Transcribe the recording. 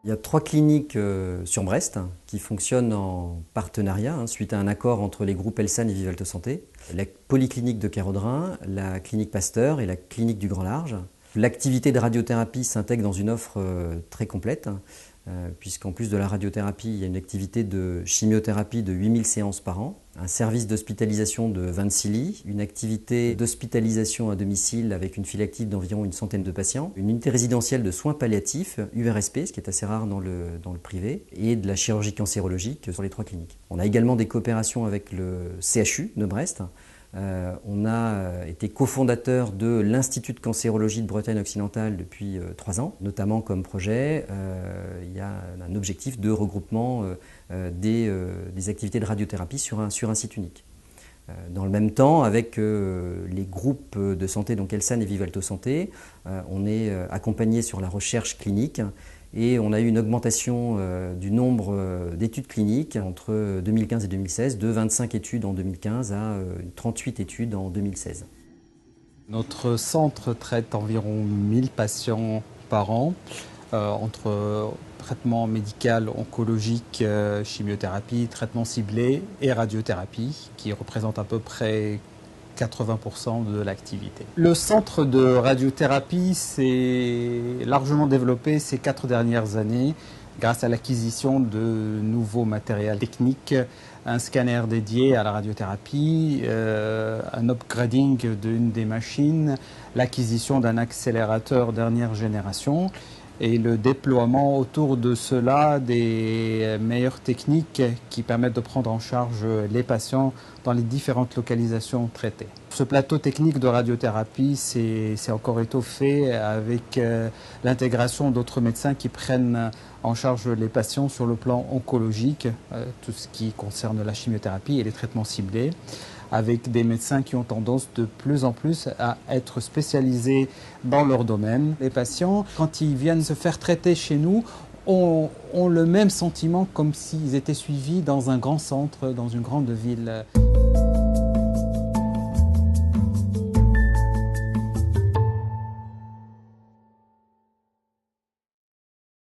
Il y a 3 cliniques sur Brest qui fonctionnent en partenariat suite à un accord entre les groupes Elsan et Vivalto Santé. La polyclinique de Kéraudrin, la clinique Pasteur et la clinique du Grand Large. L'activité de radiothérapie s'intègre dans une offre très complète, puisqu'en plus de la radiothérapie, il y a une activité de chimiothérapie de 8000 séances par an, un service d'hospitalisation de 26 lits, une activité d'hospitalisation à domicile avec une file active d'environ une centaine de patients, une unité résidentielle de soins palliatifs, URSP, ce qui est assez rare dans le privé, et de la chirurgie cancérologique sur les 3 cliniques. On a également des coopérations avec le CHU de Brest. On a été cofondateur de l'Institut de cancérologie de Bretagne occidentale depuis 3 ans, notamment comme projet. Il y a un objectif de regroupement des activités de radiothérapie sur un site unique. Dans le même temps, avec les groupes de santé, donc Elsan et Vivalto Santé, on est accompagné sur la recherche clinique. Et on a eu une augmentation du nombre d'études cliniques entre 2015 et 2016, de 25 études en 2015 à 38 études en 2016. Notre centre traite environ 1000 patients par an, entre traitement médical, oncologique, chimiothérapie, traitement ciblé et radiothérapie, qui représentent à peu près 80% de l'activité. Le centre de radiothérapie s'est largement développé ces 4 dernières années grâce à l'acquisition de nouveaux matériels techniques, un scanner dédié à la radiothérapie, un upgrading d'une des machines, l'acquisition d'un accélérateur dernière génération et le déploiement autour de cela des meilleures techniques qui permettent de prendre en charge les patients dans les différentes localisations traitées. Ce plateau technique de radiothérapie s'est encore étoffé avec l'intégration d'autres médecins qui prennent en charge les patients sur le plan oncologique, tout ce qui concerne la chimiothérapie et les traitements ciblés, avec des médecins qui ont tendance de plus en plus à être spécialisés dans leur domaine. Les patients, quand ils viennent se faire traiter chez nous, ont le même sentiment comme s'ils étaient suivis dans un grand centre, dans une grande ville.